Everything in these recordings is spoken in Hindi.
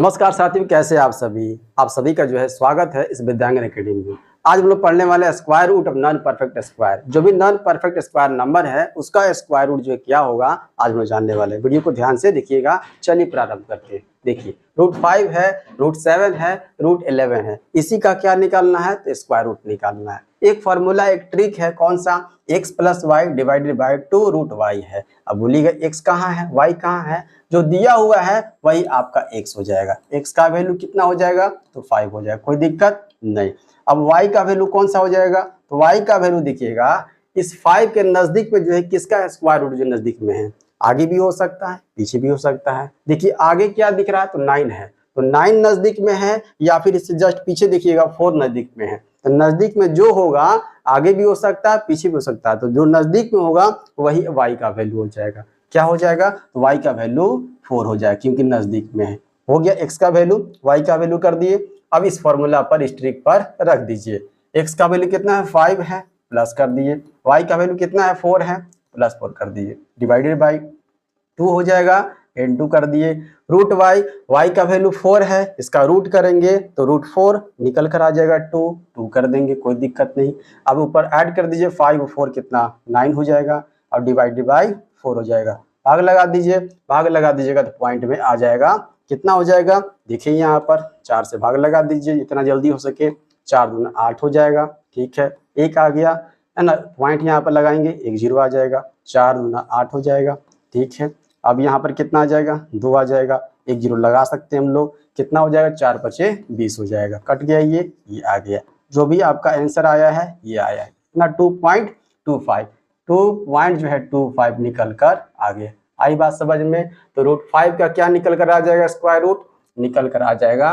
नमस्कार साथियों, कैसे आप सभी। आप सभी का जो है स्वागत है इस विद्यांगन एकेडमी में। आज हम लोग पढ़ने वाले square root of non perfect square. जो भी नॉन परफेक्ट स्क्वायर नंबर है उसका स्क्वायर रूट जो है क्या होगा आज हम लोग जानने वाले हैं। वीडियो को ध्यान से देखिएगा। चलिए प्रारंभ करते हैं। देखिए √5 है, √7 है, √11 है। इसी का क्या निकालना है तो स्क्वायर रूट निकालना है। एक फॉर्मूला, एक ट्रिक है, कौन सा, x + y divided by 2√y है। अब बोलिएगा x कहाँ है, y कहाँ है। जो दिया हुआ है वही आपका x हो जाएगा। x का वैल्यू कितना हो जाएगा तो 5 हो जाएगा, कोई दिक्कत नहीं। अब y का वैल्यू कौन सा हो जाएगा तो y का वैल्यू देखिएगा इस 5 के नजदीक में जो है किसका स्क्वायर रूट जो नजदीक में है, आगे भी हो सकता है पीछे भी हो सकता है। देखिए आगे क्या दिख रहा है तो 9 है, तो 9 नजदीक में है या फिर इससे जस्ट पीछे देखिएगा 4 नजदीक में है। तो नजदीक में जो होगा आगे भी हो सकता है पीछे भी हो सकता है, तो जो नजदीक में होगा वही y का वैल्यू हो जाएगा। क्या हो जाएगा तो y का वैल्यू 4 हो जाएगा क्योंकि नजदीक में है। हो गया x का वैल्यू, y का वैल्यू कर दिए। अब इस फॉर्मूला पर, इस ट्रिक पर रख दीजिए। x का वैल्यू कितना है 5 है, प्लस कर दिए। y का वैल्यू कितना है 4 है, प्लस 4 कर दिए, डिवाइडेड बाई 2 हो जाएगा, n2 कर दिए। √y का वैल्यू 4 है, इसका रूट करेंगे तो √4 निकल कर आ जाएगा 2 कर देंगे, कोई दिक्कत नहीं। अब ऊपर ऐड कर दीजिए 5 और 4 कितना 9 हो जाएगा और डिवाइडेड बाई 4 हो जाएगा। भाग लगा दीजिए, भाग लगा दीजिएगा तो पॉइंट में आ जाएगा। कितना हो जाएगा देखिए यहाँ पर 4 से भाग लगा दीजिए जितना जल्दी हो सके। 4 दूना 8 हो जाएगा, ठीक है, 1 आ गया है ना। पॉइंट यहाँ पर लगाएंगे 1 0 आ जाएगा। 4 दूना 8 हो जाएगा, ठीक है। अब यहाँ पर कितना आ जाएगा 2 आ जाएगा, 1 0 लगा सकते हैं हम लोग। कितना हो जाएगा 4 5 20 हो जाएगा। कट गया ये आ गया। जो भी आपका आंसर आया है ये आया है ना 2.25। 2 पॉइंट जो है 25 निकल कर आ गया। आई बात समझ में। तो √5 का क्या निकल कर आ जाएगा स्क्वायर रूट निकल कर आ जाएगा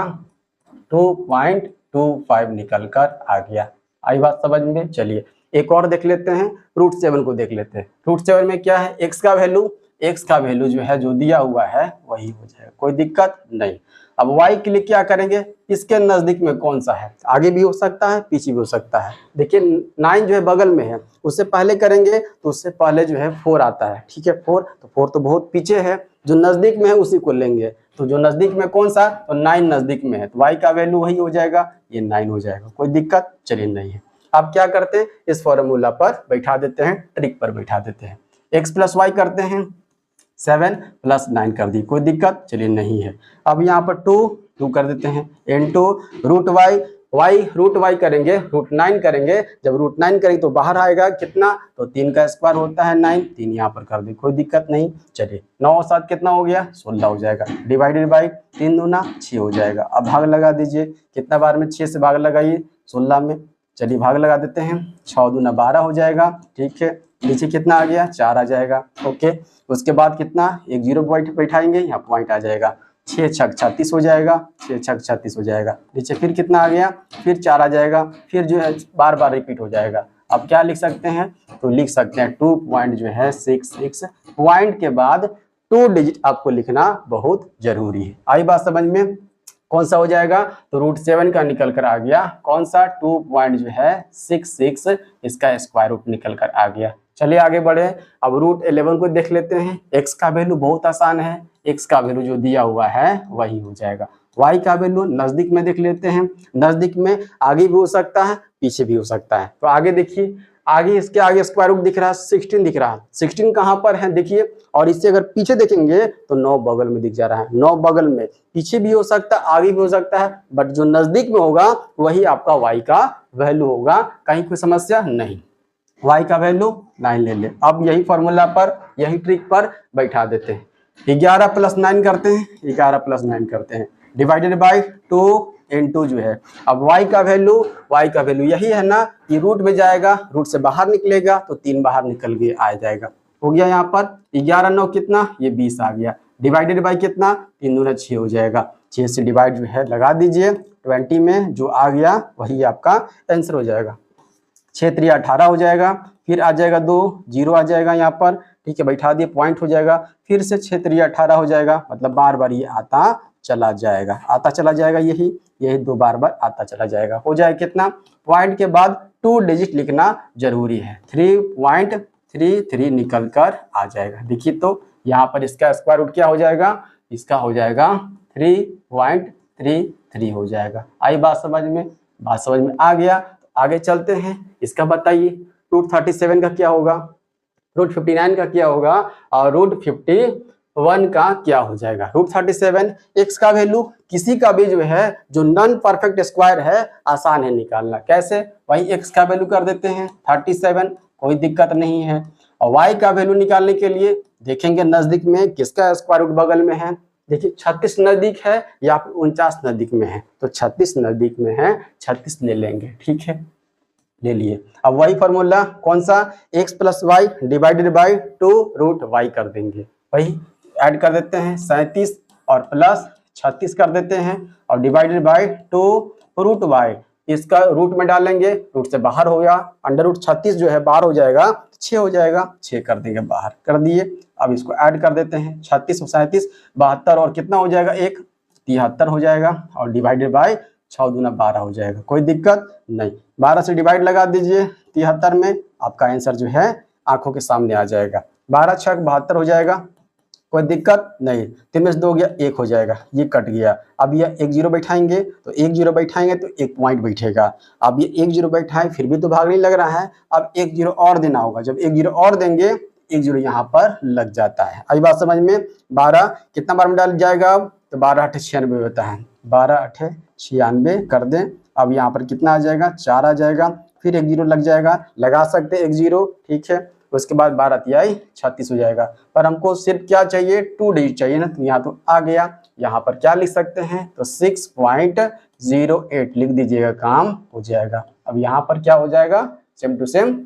2.25 निकल कर आ गया। आई बात समझ में। चलिए एक और देख लेते हैं, √7 को देख लेते हैं। √7 में क्या है x का वैल्यू जो है जो दिया हुआ है वही हो जाएगा, कोई दिक्कत नहीं। अब y के लिए क्या करेंगे, इसके नजदीक में कौन सा है, आगे भी हो सकता है पीछे भी हो सकता है। देखिए 9 जो है बगल में है, उससे पहले करेंगे तो उससे पहले जो है 4 आता है, ठीक है। 4 तो बहुत पीछे है, जो नजदीक में है उसी को लेंगे। तो जो नजदीक में कौन सा तो 9 नजदीक में है, तो y का वैल्यू वही हो जाएगा, ये 9 हो जाएगा, कोई दिक्कत चलिए नहीं है। अब क्या करते हैं इस फॉर्मूला पर बैठा देते हैं, ट्रिक पर बैठा देते हैं। x + y करते हैं, 7 + 9 कर दी, कोई दिक्कत चलिए नहीं है। अब यहाँ पर 2 कर देते हैं, n2 √y करेंगे, √9 करेंगे। जब √9 करेंगे तो बाहर आएगा कितना तो 3 का स्क्वायर होता है 9, 3 यहाँ पर कर दे, कोई दिक्कत नहीं। चलिए 9 और 7 कितना हो गया 16 हो जाएगा, डिवाइडेड बाई 3 दूना 6 हो जाएगा। अब भाग लगा दीजिए, कितना बार में 6 से भाग लगाइए 16 में। चलिए भाग लगा देते हैं, 6 दूना 12 हो जाएगा, ठीक है। नीचे कितना आ गया 4 आ जाएगा, ओके। उसके बाद कितना 1 0 बैठाएंगे, यहाँ पॉइंट आ जाएगा। 6 छक 36 हो जाएगा, 6 छक 36 हो जाएगा। नीचे फिर कितना आ गया, फिर 4 आ जाएगा, फिर जो है बार बार रिपीट हो जाएगा। अब क्या लिख सकते हैं तो लिख सकते हैं 2.66 पॉइंट के बाद 2 डिजिट आपको लिखना बहुत जरूरी है। आई बात समझ में। कौन सा हो जाएगा तो √7 का निकल कर आ गया, कौन सा 2.66 इसका स्क्वायर रूट निकल कर आ गया। चलिए आगे बढ़े। अब √11 को देख लेते हैं। x का वैल्यू बहुत आसान है, x का वैल्यू जो दिया हुआ है वही हो जाएगा। y का वैल्यू नजदीक में देख लेते हैं, नजदीक में आगे भी हो सकता है पीछे भी हो सकता है। तो आगे देखिए, आगे इसके आगे स्क्वायर रूट दिख रहा है 16 दिख रहा है। 16 कहाँ पर है देखिए, और इससे अगर पीछे देखेंगे तो 9 बगल में दिख जा रहा है। 9 बगल में, पीछे भी हो सकता है आगे भी हो सकता है, बट जो नजदीक में होगा वही आपका y का वैल्यू होगा, कहीं कोई समस्या नहीं। y का वैल्यू 9 ले ले। अब यही फॉर्मूला पर, यही ट्रिक पर बैठा देते हैं। 11 + 9 करते हैं, 11 + 9 करते हैं, डिवाइडेड बाई 2 n2 जो है। अब y का वैल्यू यही है ना, कि रूट में जाएगा, रूट से बाहर निकलेगा तो 3 बाहर निकल के आ जाएगा। हो गया यहाँ पर 11 9 कितना ये 20 आ गया, डिवाइडेड बाई कितना 3 दूना 6 हो जाएगा। 6 से डिवाइड जो है लगा दीजिए, 20 में जो आ गया वही आपका आंसर हो जाएगा। 6 3 18 हो जाएगा, फिर आ जाएगा 2 0 आ जाएगा यहाँ पर, ठीक है, बैठा दिए, पॉइंट हो जाएगा। फिर से 6 3 18 हो जाएगा, मतलब बार बार ये आता चला जाएगा, यही 2 बार बार आता चला जाएगा। हो जाए कितना, पॉइंट के बाद 2 डिजिट लिखना जरूरी है, 3.33 निकल कर आ जाएगा। देखिए तो यहाँ पर इसका स्क्वायर रूट क्या हो जाएगा, इसका हो जाएगा 3.33 हो जाएगा। आई बात समझ में? बात समझ में आ गया तो आगे चलते हैं। इसका बताइए रूट 37 का क्या होगा, रूट 59 का क्या होगा और रूट 51 का क्या हो जाएगा। रूट 37 एक्स का वैल्यू किसी का भी जो है जो नॉन परफेक्ट स्क्वायर है आसान है निकालना। कैसे? वही एक्स का वैल्यू कर देते हैं 37, कोई दिक्कत नहीं है। और वाई का वैल्यू निकालने के लिए देखेंगे नजदीक में किसका स्क्वायर रूट बगल में है। देखिए 36 नजदीक है या फिर 49 नजदीक में है, तो 36 नजदीक में है, 36 ले लेंगे। ठीक है, ले लिए। अब वही फॉर्मूला कौन सा, x plus y divided by 2 root y कर देंगे। वही ऐड कर देते हैं 37 और प्लस 36 कर देते हैं और डिवाइडेड बाई 2 रूट वाई। इसका रूट में डालेंगे, रूट से बाहर हो गया, अंडर रूट 36 जो है बाहर हो जाएगा, 6 हो जाएगा, 6 कर देंगे, बाहर कर दिए। अब इसको ऐड कर देते हैं 36 और 37 72 और कितना हो जाएगा 1 73 हो जाएगा और डिवाइडेड बाई 6 दूना 12 हो जाएगा। कोई दिक्कत नहीं, 12 से डिवाइड लगा दीजिए 73 में, आपका आंसर जो है आंखों के सामने आ जाएगा। 12 6 72 हो जाएगा, कोई दिक्कत नहीं। 3 में से 2 हो गया 1 हो जाएगा, ये कट गया। अब ये 1 0 बैठाएंगे तो 1 0 बैठाएंगे तो 1 पॉइंट बैठेगा। अब ये 1 0 बैठाए फिर भी तो भाग नहीं लग रहा है, अब 1 0 और देना होगा। जब 1 0 और देंगे 1 0 यहाँ पर लग जाता है। आई बात समझ में? 12 कितना बार में डाल जाएगा, तो 12 8 96 होता है, 12 8 96 कर दें। अब यहाँ पर कितना आ जाएगा 4 आ जाएगा, फिर 1 0 लग जाएगा, लगा सकते 1 0, ठीक है। उसके बाद 12 तिहाई 36 हो जाएगा। पर हमको सिर्फ क्या चाहिए, 2 डिजिट चाहिए ना, तो यहाँ तो आ गया। यहाँ पर क्या लिख सकते हैं, तो 6.08 लिख दीजिएगा, काम हो जाएगा। अब यहाँ पर क्या हो जाएगा, सेम टू सेम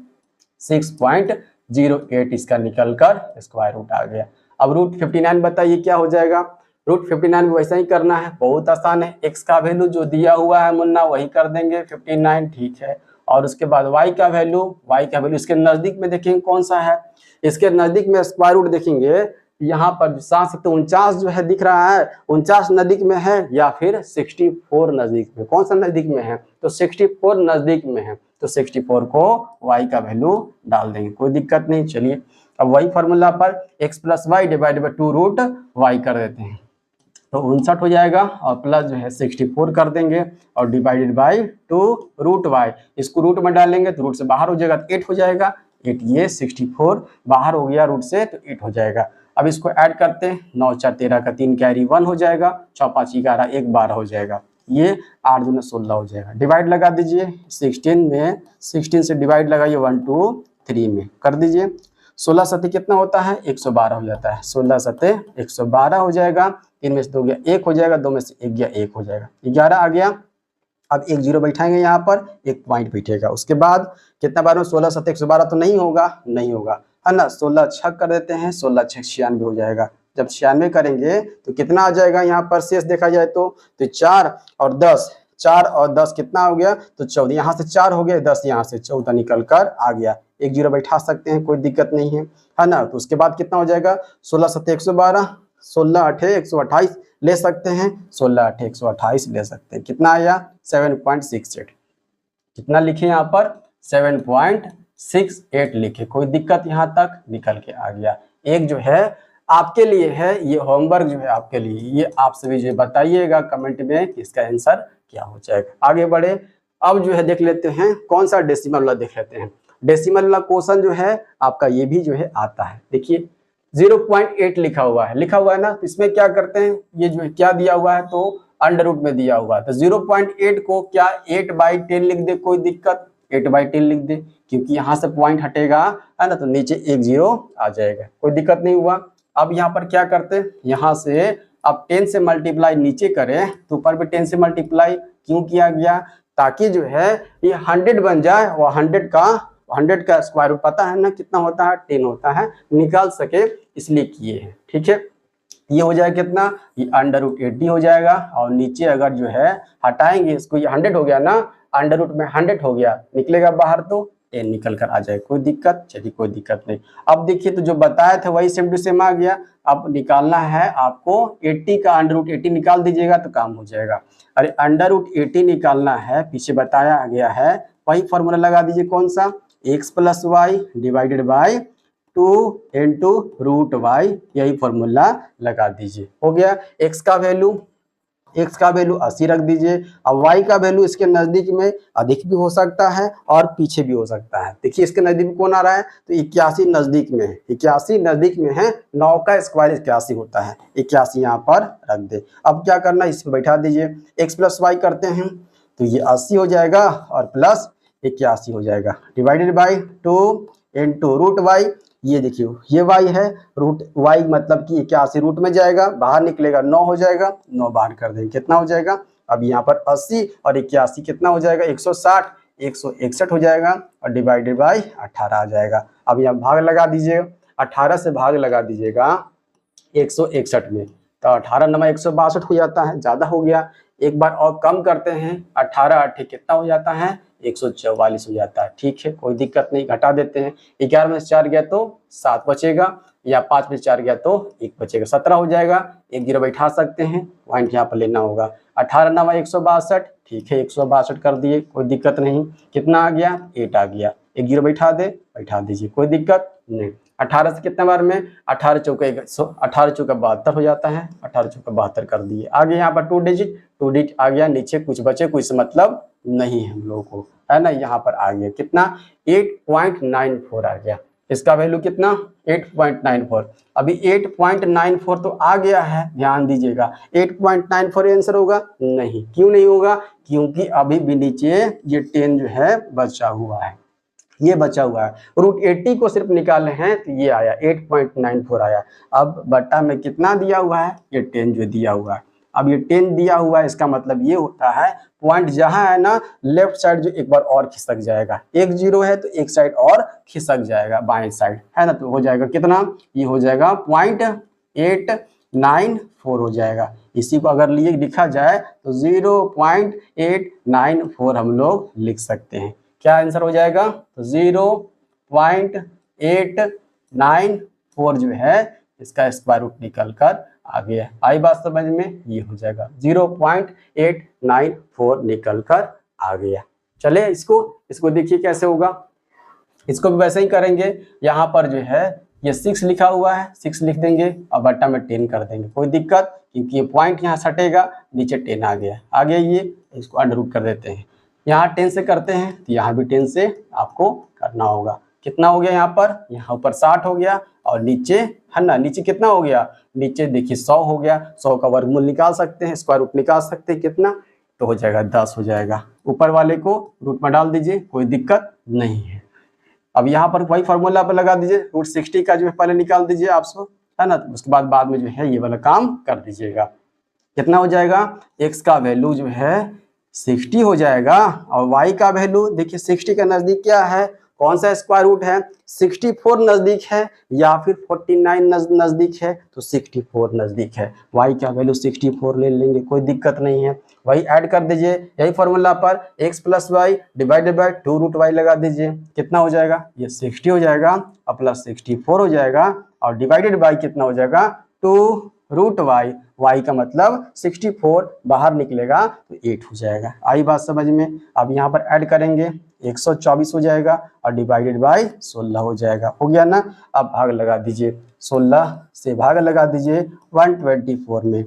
6.08 इसका निकल कर स्क्वायर रूट आ गया। अब रूट 59 बताइए क्या हो जाएगा। रूट 59 वैसा ही करना है, बहुत आसान है। एक्स का वैल्यू जो दिया हुआ है मुन्ना वही कर देंगे 59, ठीक है। और उसके बाद y का वैल्यू इसके नजदीक में देखेंगे कौन सा है, इसके नजदीक में स्क्वायर रूट देखेंगे। यहाँ पर 49 जो है दिख रहा है, 49 नजदीक में है या फिर 64 नजदीक में, कौन सा नजदीक में है, तो 64 नजदीक में है, तो 64 को y का वैल्यू डाल देंगे, कोई दिक्कत नहीं। चलिए अब वही फॉर्मूला पर x plus y divide by 2 root y कर देते हैं, तो 59 हो जाएगा और प्लस जो है 64 कर देंगे और डिवाइडेड बाई 2 रूट वाई। इसको रूट में डालेंगे तो रूट से बाहर हो जाएगा, तो 8 हो जाएगा, 8 ये 64 बाहर हो गया रूट से, तो 8 हो जाएगा। अब इसको ऐड करते हैं, 9 4 13 का 3 कैरी 1 हो जाएगा, 6 5 11 1 12 हो जाएगा, ये 8 दूना 16 हो जाएगा। डिवाइड लगा दीजिए 16 में, 16 से डिवाइड लगाइए 1 2 3 में, कर दीजिए। 16 सत्ते कितना होता है, 112 हो जाता है, 16 सत्ते 112 हो जाएगा। 3 में से 2 गया 1 हो जाएगा, 2 में से 1 गया 1 हो जाएगा, 11 आ गया। अब 1 0 बैठाएंगे यहाँ पर, 1 पॉइंट बैठेगा। उसके बाद कितना बार में 16 सत्ते 112 तो नहीं होगा, नहीं होगा है ना, 16 6 कर देते हैं, 16 6 96 हो जाएगा। जब 96 करेंगे तो कितना आ जाएगा, यहाँ पर शेष देखा जाए तो 4 और 10, 4 और 10 कितना हो गया, तो 14, यहाँ से 4 हो गया, 10 यहाँ से 14 निकल कर आ गया। 1 0 बैठा सकते हैं, कोई दिक्कत नहीं है ना। तो उसके बाद कितना हो जाएगा, 16 7 112, 16 8 128 ले सकते हैं, 16 8 128 ले सकते हैं। कितना आया 7.68, कितना लिखे यहाँ पर 7.68 लिखे, कोई दिक्कत यहाँ तक निकल के आ गया। एक जो है आपके लिए है, ये होमवर्क जो है आपके लिए, ये आप सभी जो बताइएगा कमेंट में कि इसका आंसर क्या हो जाएगा। आगे बढ़े, अब जो है देख लेते हैं कौन सा डेसिमल वाला देख लेते हैं। डेसिमल वाला क्वेश्चन जो है आपका ये भी जो है आता है। देखिए 0.8 लिखा हुआ है ना, तो इसमें क्या करते हैं, ये जो है क्या दिया हुआ है, तो अंडर रूट में दिया हुआ है, तो 0.8 को क्या 8/10 लिख दे, कोई दिक्कत 8/10 लिख दे, क्योंकि यहाँ से पॉइंट हटेगा है ना, तो नीचे 1 0 आ जाएगा, कोई दिक्कत नहीं हुआ। अब यहाँ पर क्या करते हैं, यहाँ से अब 10 से मल्टीप्लाई नीचे करें तो ऊपर भी 10 से मल्टीप्लाई क्यों किया गया, ताकि जो है ये 100 बन जाए, और 100 का स्क्वायर रूट पता है ना कितना होता है, 10 होता है, निकाल सके इसलिए किए हैं। ठीक है, ये हो जाएगा कितना, ये अंडर रूट 80 हो जाएगा, और नीचे अगर जो है हटाएंगे इसको, ये 100 हो गया ना, अंडर रूट में 100 हो गया, निकलेगा बाहर तो 10 निकल कर आ जाएगा, कोई दिक्कत, चलिए कोई दिक्कत नहीं। अब देखिए तो जो बताया था वही सेम टू सेम आ गया। अब निकालना है आपको 80 का अंडर रूट 80 निकाल दीजिएगा तो काम हो जाएगा। अरे अंडर रूट 80 निकालना है, पीछे बताया गया है, वही फॉर्मूला लगा दीजिए, कौन सा, x plus y divided by 2 into root y, यही फॉर्मूला लगा दीजिए। हो गया, x का वैल्यू x का वैल्यू 80 रख दीजिए। अब y का वैल्यू इसके नजदीक में अधिक भी हो सकता है और पीछे भी हो सकता है। देखिए इसके नजदीक में कौन आ रहा है, तो 81 नजदीक में है, 81 नजदीक में है, 9 का स्क्वायर 81 होता है, 81 यहाँ पर रख दे। अब क्या करना, इसमें बैठा दीजिए, x प्लस वाई करते हैं तो ये 80 हो जाएगा और प्लस 81 हो जाएगा, divided by 2 into root y. ये देखिए ये y है, रूट y मतलब कि 81 रूट में जाएगा, बाहर निकलेगा 9 हो जाएगा, 9 बाहर कर देंगे कितना हो जाएगा, अब यहाँ पर 80 और 81 कितना हो जाएगा, 160, 161 हो जाएगा और डिवाइडेड बाई 18 आ जाएगा। अब यहाँ भाग लगा दीजिएगा, 18 से भाग लगा दीजिएगा 161 में, तो 18 नमा 162 हो जाता है, ज्यादा हो गया। एक बार और कम करते हैं, 18 8 कितना हो जाता है, 144 हो जाता है। ठीक है, कोई दिक्कत नहीं, घटा देते हैं, 11 में से 4 गया तो 7 बचेगा, या 5 में से 4 गया तो 1 बचेगा, 17 हो जाएगा। एक जीरो बैठा सकते हैं, पॉइंट यहाँ पर लेना होगा। 18 नवा 162, ठीक है 162 कर दिए, कोई दिक्कत नहीं। कितना आ गया, 8 आ गया, एक जीरो बैठा दीजिए, कोई दिक्कत नहीं। 18 से कितने बार में, 18 चौका 72 हो जाता है, 18 चौका 72 कर दिए। आगे यहाँ पर 2 डिजिट आ गया, नीचे कुछ बचे, कुछ मतलब नहीं है हम लोगों को, है ना। यहाँ पर आ गया कितना, 8.94 आ गया, इसका वैल्यू कितना 8.94। अभी 8.94 तो आ गया है, ध्यान दीजिएगा 8.94 आंसर होगा, नहीं, क्यों नहीं होगा, क्योंकि अभी भी नीचे ये 10 जो है बचा हुआ है, ये बचा हुआ है। रूट 80 को सिर्फ निकाले हैं तो ये आया 8.94 आया। अब बट्टा में कितना दिया हुआ है, ये 10 जो दिया हुआ है। अब ये 10 दिया हुआ है, इसका मतलब ये होता है पॉइंट जहां है ना, लेफ्ट साइड जो एक बार और खिसक जाएगा, एक जीरो है तो एक साइड और खिसक जाएगा बाएं साइड, है ना, तो हो जाएगा कितना, ये हो जाएगा 0.894 हो जाएगा। इसी को अगर लिए लिखा जाए तो 0.894 हम लोग लिख सकते हैं। क्या आंसर हो जाएगा, तो 0.894 जो है इसका स्क्वायर रूट निकल कर आ गया। आई बात समझ में, ये हो जाएगा 0.894 निकल कर आ गया। चले इसको देखिए कैसे होगा, इसको भी वैसे ही करेंगे। यहाँ पर जो है ये 6 लिखा हुआ है, 6 लिख देंगे और बट्टा में 10 कर देंगे, कोई दिक्कत, क्योंकि ये पॉइंट यहाँ सटेगा, नीचे 10 आ गया, आगे ये इसको अंडर रूट कर देते हैं। यहाँ 10 से करते हैं तो यहाँ भी 10 से आपको करना होगा। कितना हो गया, यहाँ ऊपर 60 हो गया और नीचे है ना, नीचे कितना हो गया, नीचे देखिए 100 हो गया। 100 का वर्गमूल निकाल सकते हैं, स्क्वायर रूट निकाल सकते हैं, कितना तो हो जाएगा 10 हो जाएगा। ऊपर वाले को रूट में डाल दीजिए, कोई दिक्कत नहीं है। अब यहाँ पर वही फार्मूला पर लगा दीजिए, रूट 60 का जो है पहले निकाल दीजिए आप सब, है ना, उसके बाद में जो है ये वाला काम कर दीजिएगा। कितना हो जाएगा, x का वैल्यू जो है 60 हो जाएगा और y का वैल्यू देखिए 60 का नजदीक क्या है, कौन सा स्क्वायर रूट है, 64 नजदीक है या फिर 49 नजदीक है, तो 64 नजदीक है, y का वैल्यू 64 ले लेंगे, कोई दिक्कत नहीं है। वही ऐड कर दीजिए यही फॉर्मूला पर, x plus y divided by 2 root y लगा दीजिए, कितना हो जाएगा, ये 60 हो जाएगा और प्लस 64 हो जाएगा और डिवाइडेड बाई कितना हो जाएगा 2 रूट वाई, वाई का मतलब 64 बाहर निकलेगा तो 8 हो जाएगा। आई बात समझ में। अब यहाँ पर ऐड करेंगे 124 हो जाएगा और डिवाइडेड बाई 16 हो जाएगा, हो गया ना। अब भाग लगा दीजिए, 16 से भाग लगा दीजिए 124 में,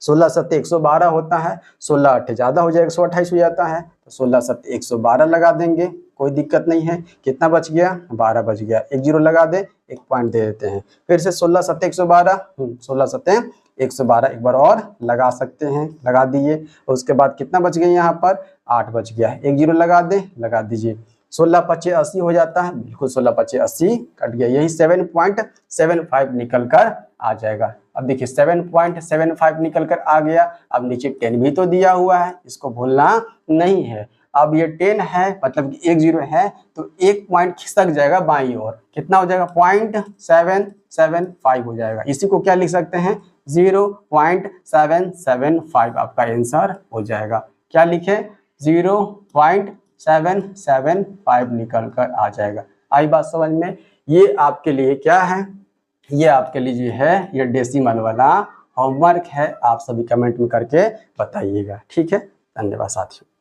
16 सत्ते 112 होता है, 16 8 ज़्यादा हो जाएगा 128 हो जाता है, तो 16 सत्ते 112 लगा देंगे, कोई दिक्कत नहीं है। कितना बच गया, 12 बच गया, एक जीरो लगा दे, एक पॉइंट दे देते हैं। फिर से 16 सत्ते 112, 16 सत्ते 112 एक बार और लगा सकते हैं, लगा दिए। उसके बाद कितना बच गया, यहाँ पर 8 बच गया, एक जीरो लगा दे, लगा दीजिए। 16 पच्चे 80 हो जाता है, बिल्कुल 16 पच्चे 80 कट गया, यही 7.75 निकल कर आ जाएगा। अब देखिए 7.75 निकल कर आ गया। अब नीचे 10 भी तो दिया हुआ है, इसको भूलना नहीं है। अब ये 10 है मतलब कि एक जीरो है तो एक पॉइंट खिसक जाएगा बाईं ओर, कितना हो जाएगा 0.775 हो जाएगा। इसी को क्या लिख सकते हैं, 0.775 आपका आंसर हो जाएगा। क्या लिखे, 0.775 निकल कर आ जाएगा। आई बात समझ में। ये आपके लिए क्या है, ये आपके लिए जो है ये डेसिमल वाला होमवर्क है, आप सभी कमेंट में करके बताइएगा। ठीक है, धन्यवाद साथियों।